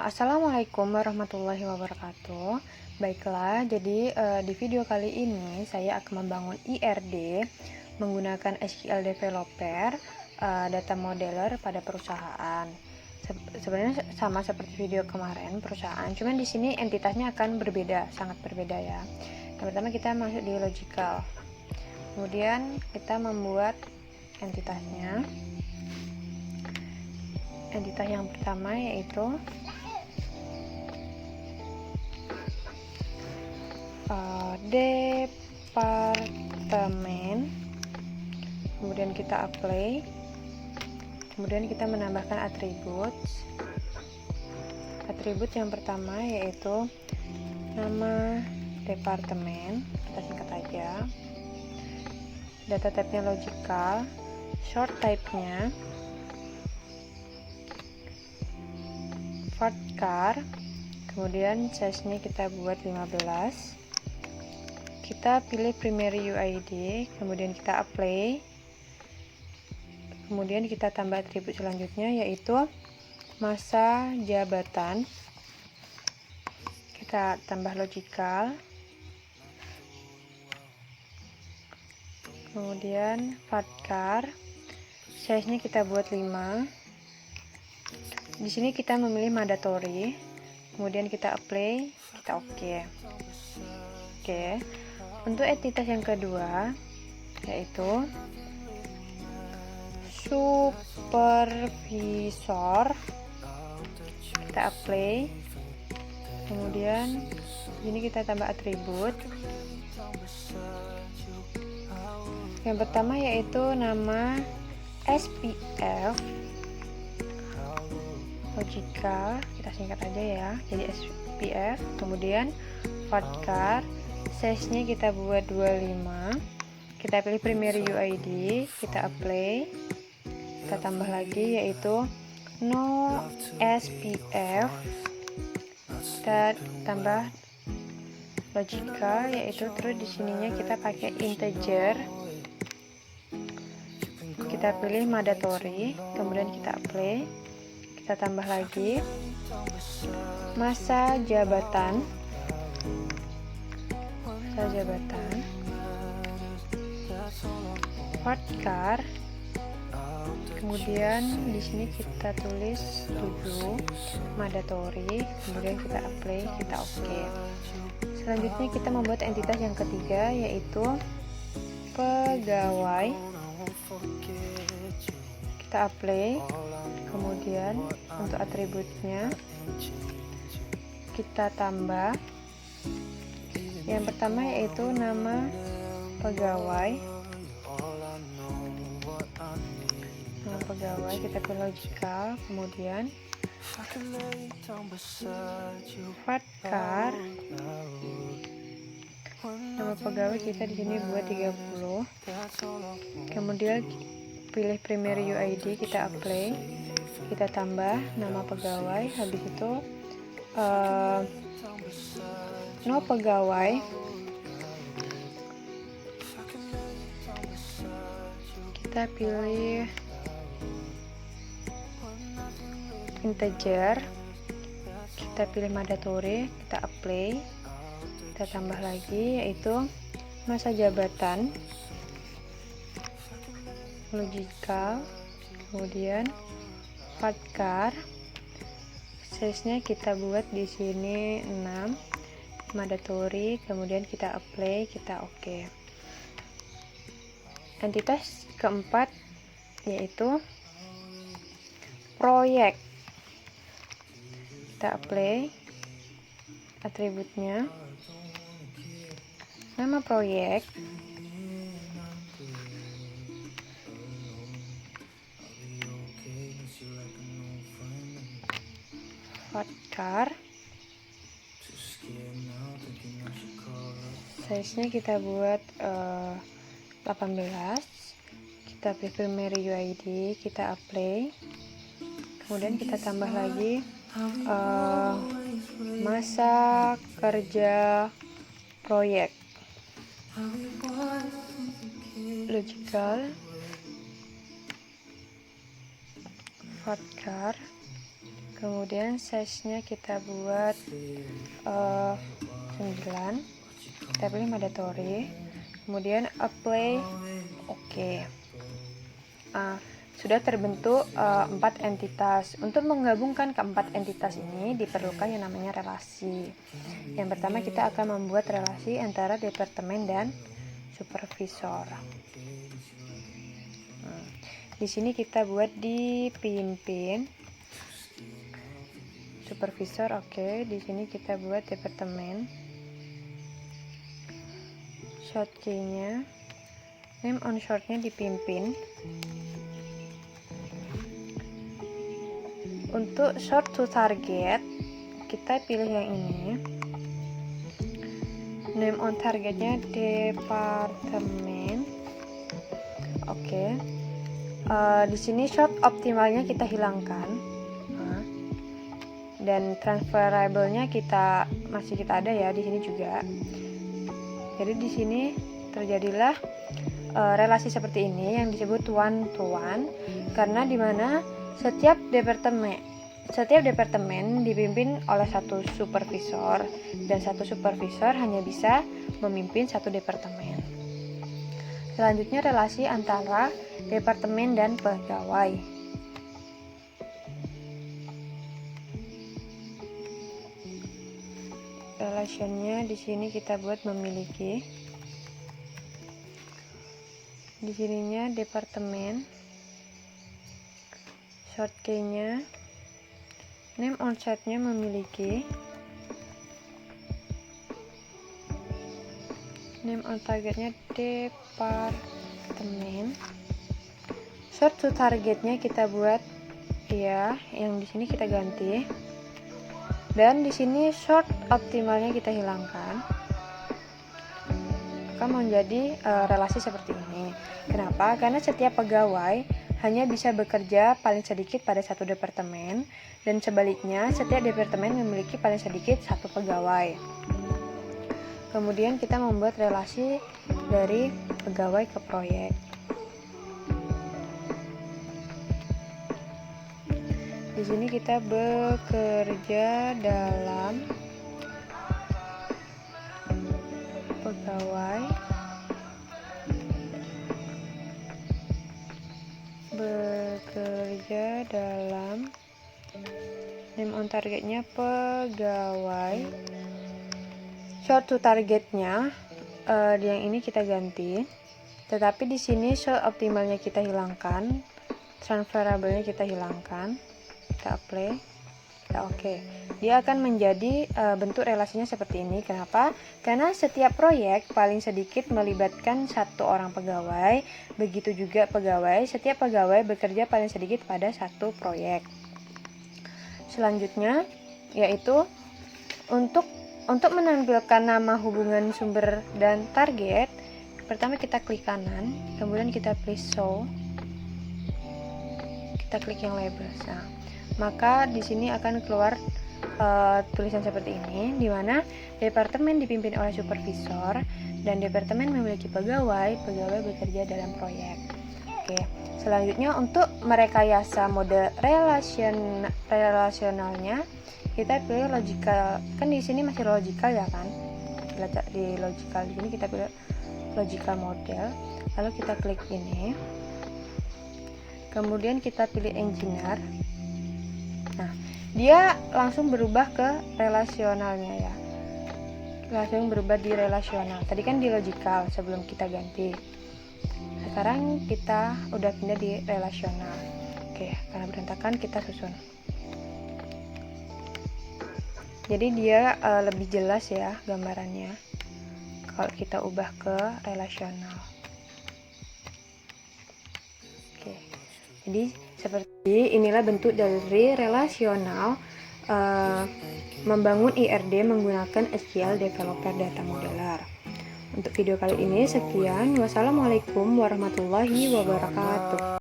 Assalamualaikum warahmatullahi wabarakatuh. Baiklah, jadi di video kali ini saya akan membangun IRD menggunakan SQL Developer, Data Modeler pada perusahaan. Sebenarnya sama seperti video kemarin perusahaan, cuman di sini entitasnya akan berbeda, sangat berbeda ya. Yang pertama kita masuk di logical, kemudian kita membuat entitasnya. Entitas yang pertama yaitu departemen, kemudian kita apply, kemudian kita menambahkan atribut yang pertama yaitu nama departemen, kita singkat aja. Data type-nya logical, short type-nya varchar, kemudian size-nya kita buat 15. Kita pilih primary UID, kemudian kita apply, kemudian kita tambah atribut selanjutnya yaitu masa jabatan, kita tambah logical, kemudian varchar, size-nya kita buat 5. Di sini kita memilih mandatory, kemudian kita apply, kita oke. Untuk entitas yang kedua yaitu supervisor, kita apply, kemudian ini kita tambah atribut. Yang pertama yaitu nama SPF logical, kita singkat aja ya, jadi SPF, kemudian varchar, size-nya kita buat 25, kita pilih primary UID, kita apply, kita tambah lagi yaitu no SPF, kita tambah logical yaitu terus di sininya kita pakai integer, kita pilih mandatory, kemudian kita apply, kita tambah lagi masa jabatan, varchar, kemudian di sini kita tulis 7 mandatory, kemudian kita apply, kita oke. Selanjutnya kita membuat entitas yang ketiga yaitu pegawai, kita apply, kemudian untuk atributnya kita tambah. Yang pertama yaitu nama pegawai, kita pilih logical, kemudian varchar, nama pegawai kita di sini buat 30, kemudian pilih primary UID, kita apply, kita tambah nama pegawai, habis itu no pegawai, kita pilih integer, kita pilih mandatory, kita apply, kita tambah lagi yaitu masa jabatan logical, kemudian varchar, size-nya kita buat di sini 6, mandatory, kemudian kita apply, kita oke. Entitas keempat yaitu proyek, kita apply, atributnya nama proyek, varchar, size-nya kita buat 18, kita pilih primary UID, kita apply, kemudian kita tambah lagi masa kerja proyek, logical, varchar, Kemudian size-nya kita buat 9. Kita pilih mandatory. Kemudian apply. Oke. Sudah terbentuk 4 entitas. Untuk menggabungkan keempat entitas ini diperlukan yang namanya relasi. Yang pertama kita akan membuat relasi antara departemen dan supervisor. Di sini kita buat dipimpin supervisor. Oke. Di sini kita buat departemen. Short key-nya, name on short-nya dipimpin. Untuk short to target kita pilih yang ini. Name on targetnya departemen. Oke. Di sini short optimalnya kita hilangkan. Dan transferable-nya masih kita ada ya di sini juga. Jadi di sini terjadilah relasi seperti ini yang disebut one to one, karena dimana setiap departemen dipimpin oleh satu supervisor, dan satu supervisor hanya bisa memimpin satu departemen. Selanjutnya relasi antara departemen dan pegawai. Relationnya di sini kita buat memiliki. Di sininya departemen. Short key-nya, name on site-nya memiliki. Name on targetnya departemen. Short to targetnya kita buat ya, yang di sini kita ganti. Dan di sini short optimalnya kita hilangkan. Maka menjadi relasi seperti ini. Kenapa? Karena setiap pegawai hanya bisa bekerja paling sedikit pada satu departemen, dan sebaliknya setiap departemen memiliki paling sedikit satu pegawai. Kemudian kita membuat relasi dari pegawai ke proyek. Di sini kita bekerja dalam pegawai, name on targetnya pegawai. Short to targetnya yang ini kita ganti, tetapi di sini short optimalnya kita hilangkan, transferable-nya kita hilangkan. Kita apply, kita oke. Dia akan menjadi bentuk relasinya seperti ini. Kenapa? Karena setiap proyek paling sedikit melibatkan satu orang pegawai. Begitu juga pegawai, setiap pegawai bekerja paling sedikit pada satu proyek. Selanjutnya yaitu untuk menampilkan nama hubungan sumber dan target. Pertama kita klik kanan, kemudian kita pilih show. Kita klik yang label. Maka di sini akan keluar tulisan seperti ini, di mana departemen dipimpin oleh supervisor dan departemen memiliki pegawai bekerja dalam proyek. Oke, selanjutnya untuk merekayasa mode relasionalnya kita pilih logical. Kan di sini masih logical ya kan? Di logical di sini kita pilih logical model. Lalu kita klik ini. Kemudian kita pilih engineer. Nah, dia langsung berubah ke relasionalnya ya. Langsung berubah di relasional. Tadi kan di logical sebelum kita ganti. Sekarang kita udah pindah di relasional. Oke, karena berantakan kita susun. Jadi dia lebih jelas ya gambarannya kalau kita ubah ke relasional. Oke. Jadi seperti inilah bentuk dari relasional membangun IRD menggunakan SQL Developer Data Modeler. Untuk video kali ini sekian. Wassalamualaikum warahmatullahi wabarakatuh.